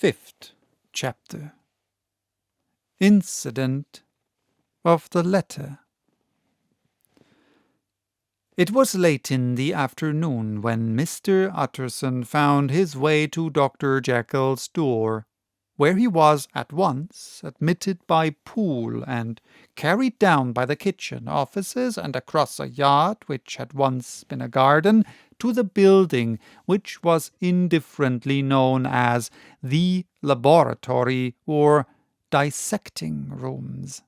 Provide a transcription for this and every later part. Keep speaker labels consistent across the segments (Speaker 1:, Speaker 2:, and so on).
Speaker 1: Fifth chapter. Incident of the letter. It was late in the afternoon when Mr. Utterson found his way to Dr. Jekyll's door, where he was at once admitted by Poole and carried down by the kitchen offices and across a yard which had once been a garden to the building which was indifferently known as the laboratory or dissecting rooms.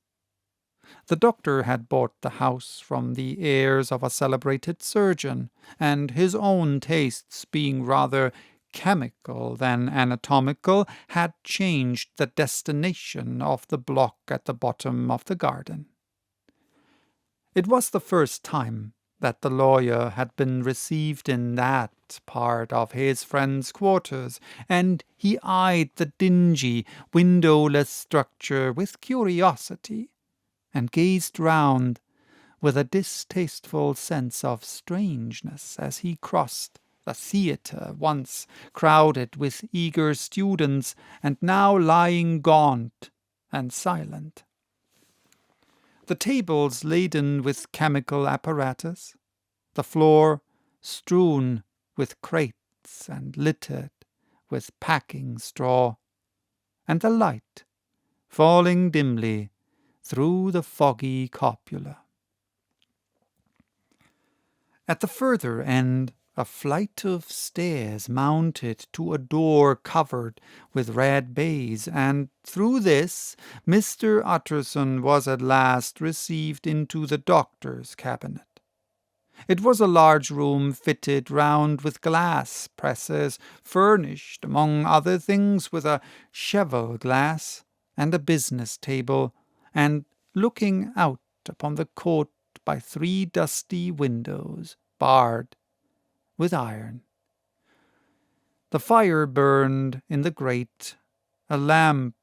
Speaker 1: The doctor had bought the house from the heirs of a celebrated surgeon, and his own tastes being rather chemical than anatomical, had changed the destination of the block at the bottom of the garden. It was the first time that the lawyer had been received in that part of his friend's quarters, and he eyed the dingy, windowless structure with curiosity, and gazed round with a distasteful sense of strangeness as he crossed the theatre, once crowded with eager students, and now lying gaunt and silent. The tables laden with chemical apparatus, the floor strewn with crates and littered with packing straw, and the light falling dimly through the foggy cupola. At the further end, a flight of stairs mounted to a door covered with red baize, and through this Mr. Utterson was at last received into the doctor's cabinet. It was a large room fitted round with glass presses, furnished, among other things, with a cheval-glass and a business table, and looking out upon the court by 3 dusty windows, barred with iron. The fire burned in the grate, a lamp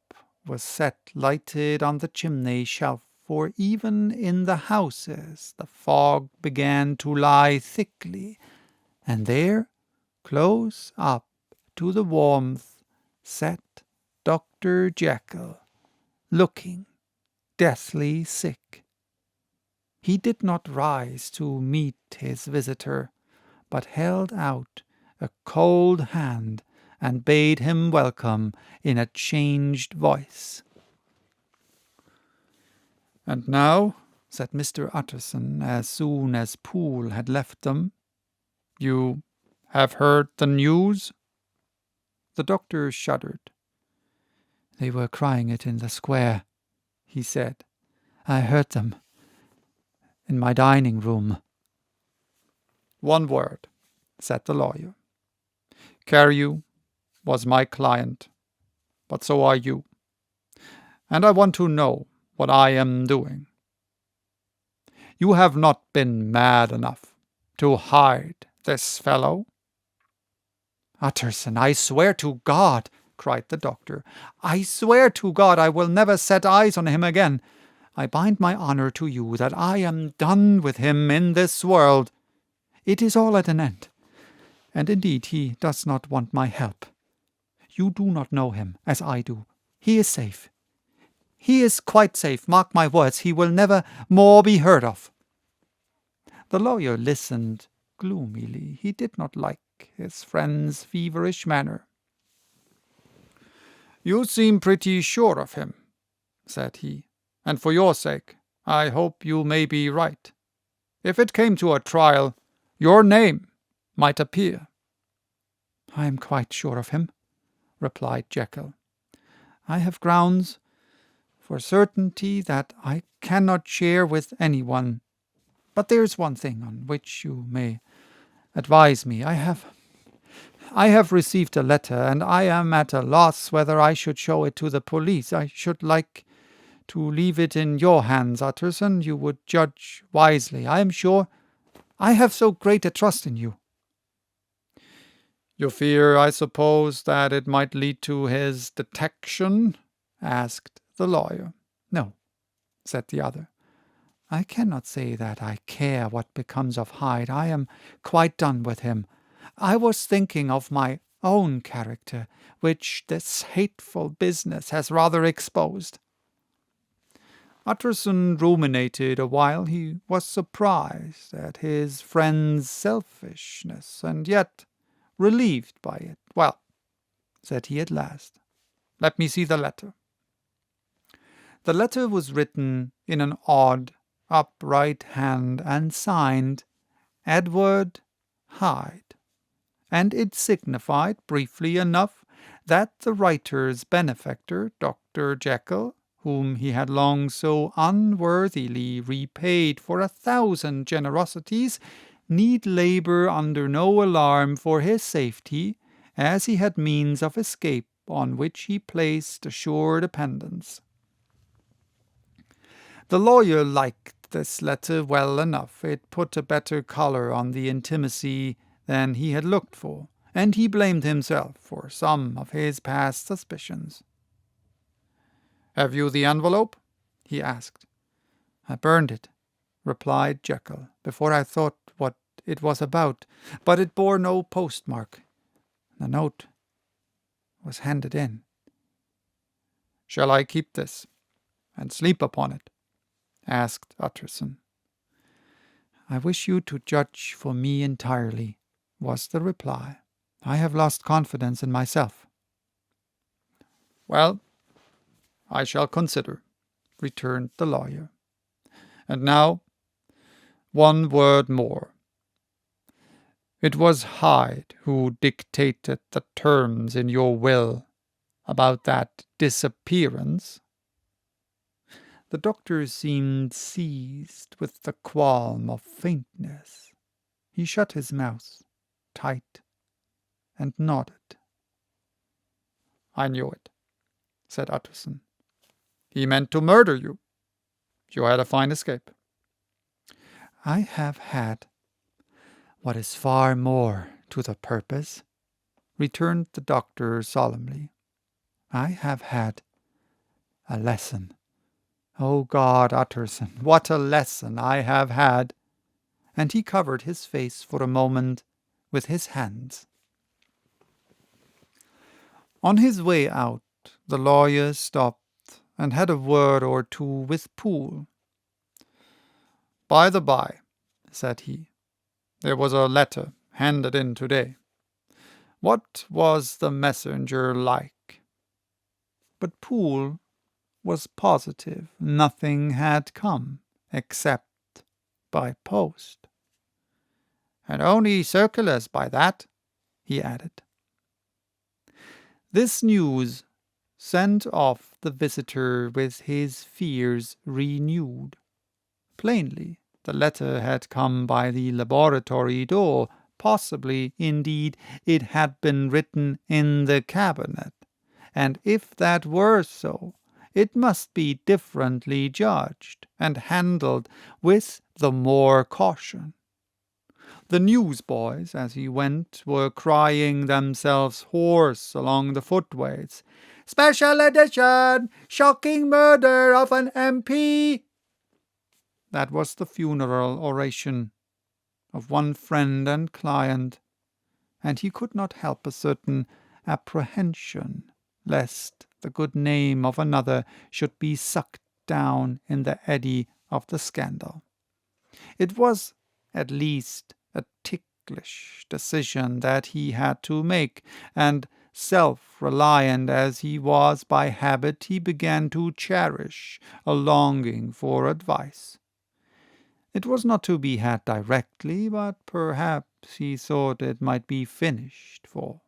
Speaker 1: was set lighted on the chimney shelf, for even in the houses the fog began to lie thickly, and there, close up to the warmth, sat Dr. Jekyll, looking deathly sick. He did not rise to meet his visitor, but held out a cold hand and bade him welcome in a changed voice. "And now," said Mr. Utterson, as soon as Poole had left them, "you have heard the news?" The doctor shuddered. "They were crying it in the square," he said. "I heard them in my dining-room." "One word," said the lawyer. "Carew was my client, but so are you. And I want to know what I am doing. You have not been mad enough to hide this fellow?" "Utterson, I swear to God," cried the doctor, "I swear to God I will never set eyes on him again. I bind my honour to you that I am done with him in this world. It is all at an end, and indeed he does not want my help. You do not know him as I do. He is safe. He is quite safe. Mark my words, he will never more be heard of." The lawyer listened gloomily. He did not like his friend's feverish manner. "You seem pretty sure of him," said he, "and for your sake I hope you may be right. If it came to a trial, your name might appear." "I am quite sure of him," replied Jekyll. "I have grounds for certainty that I cannot share with anyone. But there's one thing on which you may advise me. I have received a letter, and I am at a loss whether I should show it to the police. I should like to leave it in your hands, Utterson. You would judge wisely, I am sure. I have so great a trust in you." "You fear, I suppose, that it might lead to his detection?" asked the lawyer. "No," said the other. "I cannot say that I care what becomes of Hyde. I am quite done with him. I was thinking of my own character, which this hateful business has rather exposed. Utterson ruminated a while. He was surprised at his friend's selfishness, and yet relieved by it. "Well," said he at last, "let me see the letter." The letter was written in an odd, upright hand and signed Edward Hyde, and it signified, briefly enough, that the writer's benefactor, Dr. Jekyll, whom he had long so unworthily repaid for 1,000 generosities, need labour under no alarm for his safety, as he had means of escape on which he placed a sure dependence. The lawyer liked this letter well enough. It put a better colour on the intimacy than he had looked for, and he blamed himself for some of his past suspicions. "Have you the envelope?" he asked. "I burned it," replied Jekyll, "before I thought what it was about, but it bore no postmark. The note was handed in." "Shall I keep this, and sleep upon it?" asked Utterson. "I wish you to judge for me entirely," was the reply. "I have lost confidence in myself." "Well, I shall consider," returned the lawyer. "And now, one word more. It was Hyde who dictated the terms in your will about that disappearance?" The doctor seemed seized with the qualm of faintness. He shut his mouth tight and nodded. "I knew it," said Utterson. "He meant to murder you. You had a fine escape." "I have had what is far more to the purpose," returned the doctor solemnly. "I have had a lesson. O God, Utterson, what a lesson I have had!" And he covered his face for a moment with his hands. On his way out, the lawyer stopped and had a word or two with Poole. "By the by," said he, "there was a letter handed in today. What was the messenger like?" But Poole was positive nothing had come except by post. "And only circulars by that," he added. This news sent off the visitor with his fears renewed. Plainly, the letter had come by the laboratory door. Possibly, indeed, it had been written in the cabinet, and if that were so, it must be differently judged and handled with the more caution. The newsboys, as he went, were crying themselves hoarse along the footways. "Special edition! Shocking murder of an MP!" That was the funeral oration of one friend and client, and he could not help a certain apprehension lest the good name of another should be sucked down in the eddy of the scandal. It was, at least, a ticklish decision that he had to make, and self-reliant as he was by habit, he began to cherish a longing for advice. It was not to be had directly, but perhaps he thought it might be finished for.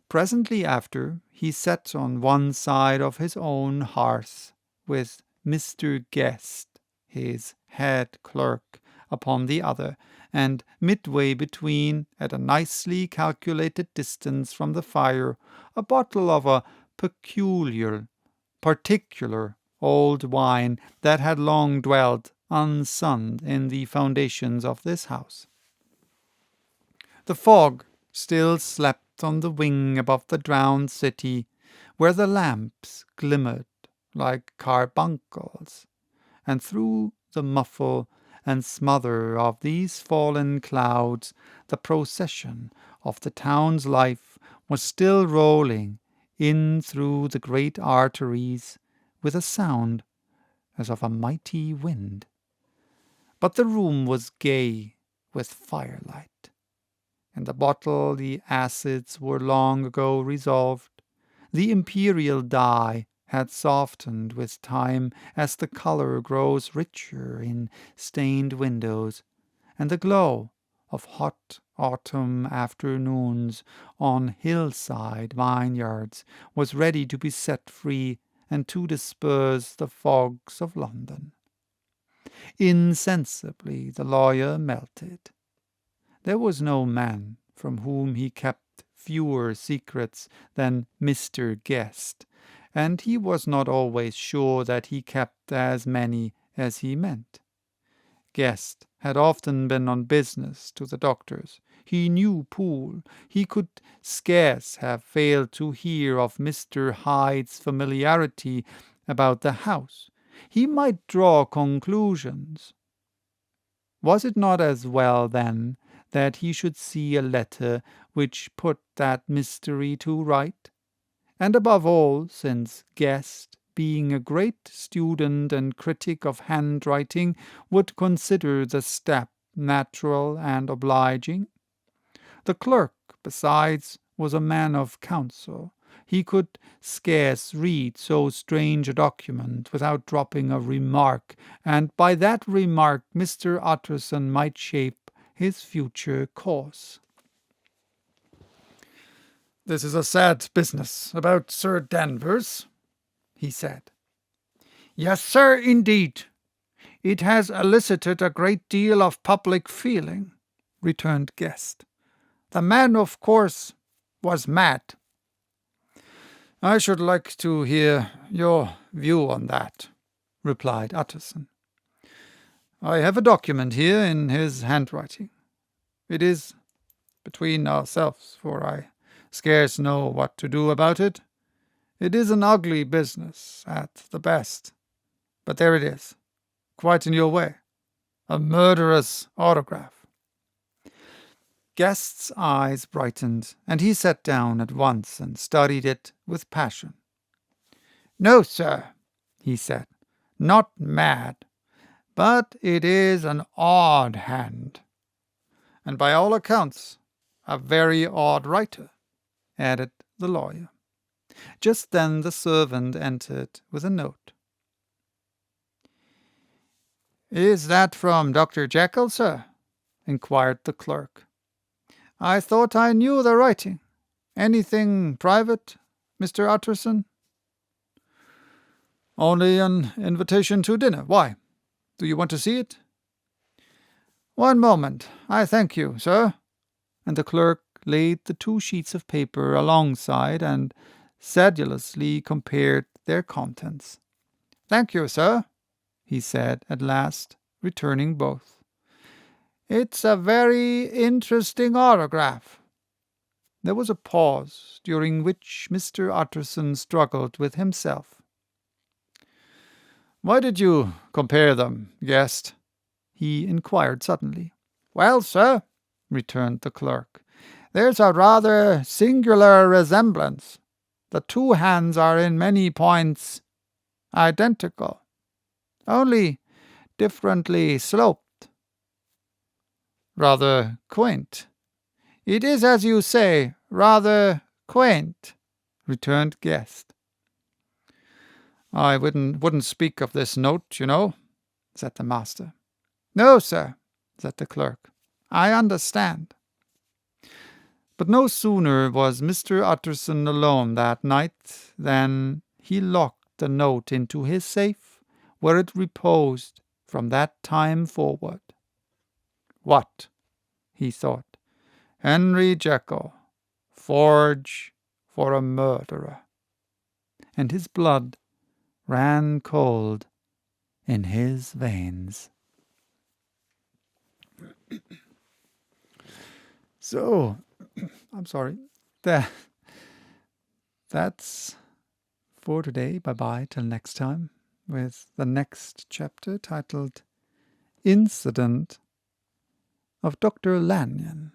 Speaker 1: Presently after, he sat on one side of his own hearth, with Mr. Guest, his head clerk, upon the other, and midway between, at a nicely calculated distance from the fire, a bottle of a particular old wine that had long dwelt unsunned in the foundations of this house. The fog still slept on the wing above the drowned city, where the lamps glimmered like carbuncles, and through the muffle and smother of these fallen clouds the procession of the town's life was still rolling in through the great arteries with a sound as of a mighty wind. But the room was gay with firelight. In the bottle the acids were long ago resolved. The imperial dye had softened with time as the colour grows richer in stained windows, and the glow of hot autumn afternoons on hillside vineyards was ready to be set free and to disperse the fogs of London. Insensibly the lawyer melted. There was no man from whom he kept fewer secrets than Mr. Guest, and he was not always sure that he kept as many as he meant. Guest had often been on business to the doctor's. He knew Poole. He could scarce have failed to hear of Mr. Hyde's familiarity about the house. He might draw conclusions. Was it not as well, then, that he should see a letter which put that mystery to right? And above all, since Guest, being a great student and critic of handwriting, would consider the step natural and obliging. The clerk, besides, was a man of counsel. He could scarce read so strange a document without dropping a remark, and by that remark Mr. Utterson might shape his future course. "This is a sad business about Sir Danvers," he said. "Yes, sir, indeed. It has elicited a great deal of public feeling," returned Guest. "The man, of course, was mad." "I should like to hear your view on that," replied Utterson. "I have a document here in his handwriting. It is between ourselves, for I scarce know what to do about it. It is an ugly business, at the best. But there it is, quite in your way. A murderous autograph." Guest's eyes brightened, and he sat down at once and studied it with passion. "No, sir," he said, "not mad, but it is an odd hand. And by all accounts, a very odd writer," added the lawyer. Just then the servant entered with a note. "Is that from Dr. Jekyll, sir?" inquired the clerk. "I thought I knew the writing. Anything private, Mr. Utterson?" "Only an invitation to dinner. Why? Do you want to see it?" "One moment. I thank you, sir." And the clerk laid the 2 sheets of paper alongside and sedulously compared their contents. "Thank you, sir," he said at last, returning both. "It's a very interesting autograph." There was a pause, during which Mr. Utterson struggled with himself. "Why did you compare them, Guest?" he inquired suddenly. "Well, sir," returned the clerk, "there's a rather singular resemblance. The 2 hands are in many points identical, only differently sloped. Rather quaint." "It is, as you say, rather quaint," returned Guest. "I wouldn't speak of this note, you know," said the master. "No, sir," said the clerk. "I understand." But no sooner was Mr. Utterson alone that night than he locked the note into his safe, where it reposed from that time forward. "What?" he thought. "Henry Jekyll, forge for a murderer." And his blood ran cold in his veins. So, I'm sorry. That's for today. Bye-bye till next time with the next chapter titled Incident of Dr. Lanyon.